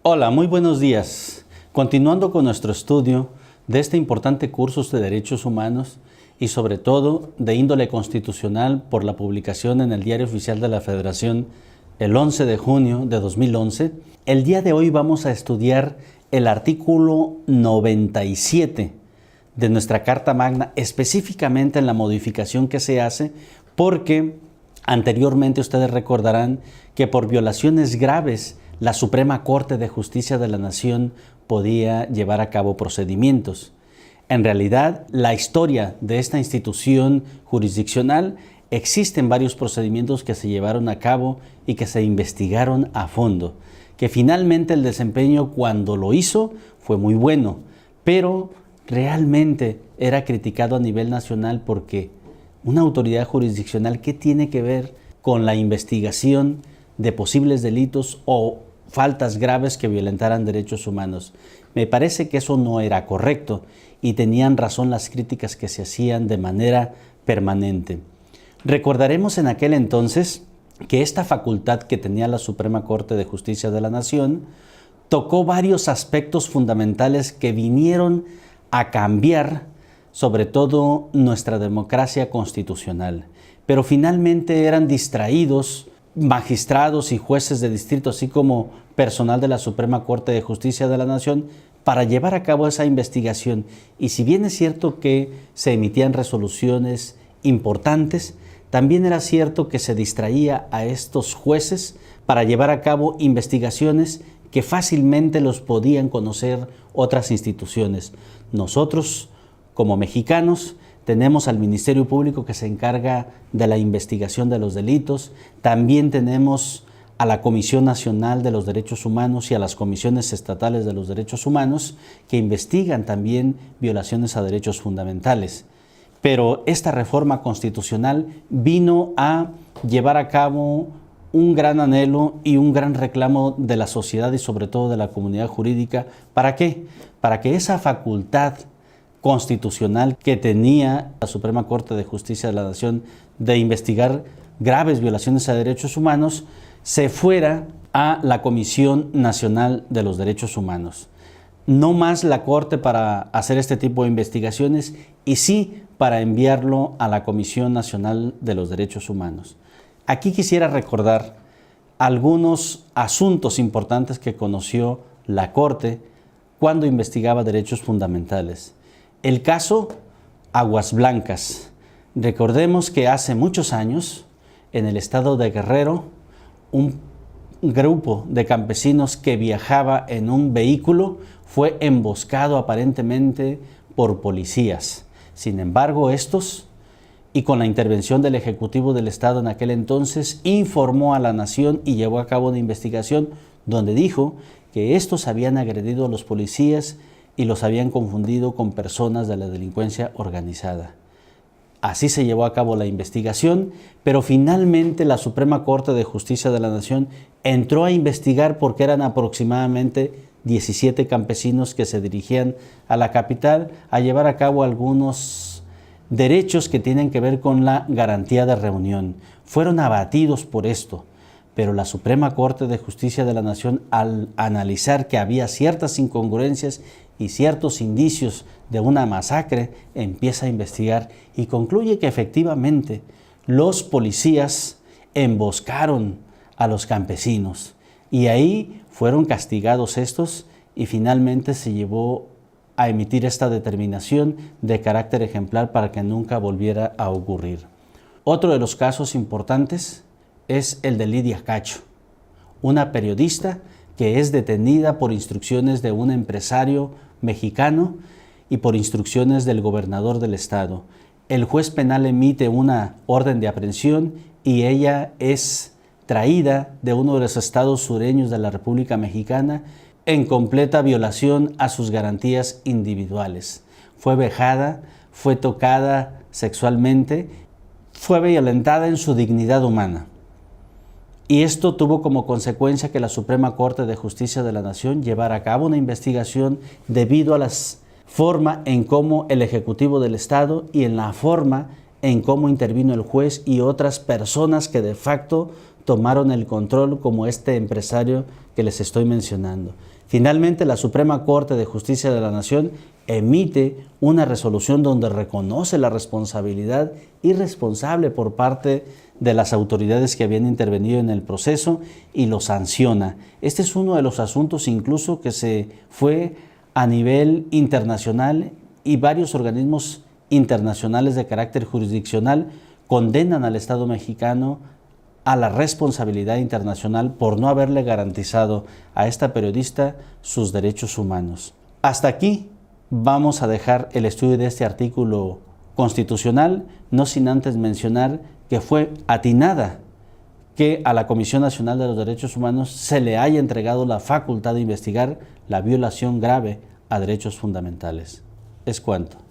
Hola, muy buenos días. Continuando con nuestro estudio de este importante curso de Derechos Humanos y sobre todo de índole constitucional por la publicación en el Diario Oficial de la Federación el 11 de junio de 2011, el día de hoy vamos a estudiar el artículo 97 de nuestra Carta Magna, específicamente en la modificación que se hace porque anteriormente ustedes recordarán que por violaciones graves la Suprema Corte de Justicia de la Nación podía llevar a cabo procedimientos. En realidad, la historia de esta institución jurisdiccional, existen varios procedimientos que se llevaron a cabo y que se investigaron a fondo, que finalmente el desempeño cuando lo hizo fue muy bueno, pero realmente era criticado a nivel nacional porque una autoridad jurisdiccional, ¿qué tiene que ver con la investigación de posibles delitos o faltas graves que violentaran derechos humanos? Me parece que eso no era correcto y tenían razón las críticas que se hacían de manera permanente. Recordaremos en aquel entonces que esta facultad que tenía la Suprema Corte de Justicia de la Nación tocó varios aspectos fundamentales que vinieron a cambiar sobre todo nuestra democracia constitucional, pero finalmente eran distraídos magistrados y jueces de distrito, así como personal de la Suprema Corte de Justicia de la Nación, para llevar a cabo esa investigación. Y si bien es cierto que se emitían resoluciones importantes, también era cierto que se distraía a estos jueces para llevar a cabo investigaciones que fácilmente los podían conocer otras instituciones. Nosotros, como mexicanos, tenemos al Ministerio Público que se encarga de la investigación de los delitos. También tenemos a la Comisión Nacional de los Derechos Humanos y a las comisiones estatales de los derechos humanos que investigan también violaciones a derechos fundamentales. Pero esta reforma constitucional vino a llevar a cabo un gran anhelo y un gran reclamo de la sociedad y sobre todo de la comunidad jurídica. ¿Para qué? Para que esa facultad constitucional que tenía la Suprema Corte de Justicia de la Nación de investigar graves violaciones a derechos humanos se fuera a la Comisión Nacional de los Derechos Humanos. No más la Corte para hacer este tipo de investigaciones y sí para enviarlo a la Comisión Nacional de los Derechos Humanos. Aquí quisiera recordar algunos asuntos importantes que conoció la Corte cuando investigaba derechos fundamentales. El caso Aguas Blancas. Recordemos que hace muchos años, en el estado de Guerrero, un grupo de campesinos que viajaba en un vehículo fue emboscado aparentemente por policías. Sin embargo, estos, y con la intervención del Ejecutivo del Estado en aquel entonces, informó a la nación y llevó a cabo una investigación donde dijo que estos habían agredido a los policías y los habían confundido con personas de la delincuencia organizada. Así se llevó a cabo la investigación, pero finalmente la Suprema Corte de Justicia de la Nación entró a investigar porque eran aproximadamente 17 campesinos que se dirigían a la capital a llevar a cabo algunos derechos que tienen que ver con la garantía de reunión. Fueron abatidos por esto, pero la Suprema Corte de Justicia de la Nación, al analizar que había ciertas incongruencias y ciertos indicios de una masacre, empieza a investigar y concluye que efectivamente los policías emboscaron a los campesinos y ahí fueron castigados estos y finalmente se llevó a emitir esta determinación de carácter ejemplar para que nunca volviera a ocurrir. Otro de los casos importantes es el de Lidia Cacho, una periodista que es detenida por instrucciones de un empresario mexicano y por instrucciones del gobernador del estado. El juez penal emite una orden de aprehensión y ella es traída de uno de los estados sureños de la República Mexicana en completa violación a sus garantías individuales. Fue vejada, fue tocada sexualmente, fue violentada en su dignidad humana. Y esto tuvo como consecuencia que la Suprema Corte de Justicia de la Nación llevara a cabo una investigación debido a la forma en cómo el Ejecutivo del Estado y en la forma en cómo intervino el juez y otras personas que de facto tomaron el control, como este empresario que les estoy mencionando. Finalmente, la Suprema Corte de Justicia de la Nación emite una resolución donde reconoce la responsabilidad irresponsable por parte de las autoridades que habían intervenido en el proceso y lo sanciona. Este es uno de los asuntos incluso que se fue a nivel internacional, y varios organismos internacionales de carácter jurisdiccional condenan al Estado mexicano a la responsabilidad internacional por no haberle garantizado a esta periodista sus derechos humanos. Hasta aquí vamos a dejar el estudio de este artículo constitucional, no sin antes mencionar que fue atinada que a la Comisión Nacional de los Derechos Humanos se le haya entregado la facultad de investigar la violación grave a derechos fundamentales. Es cuanto.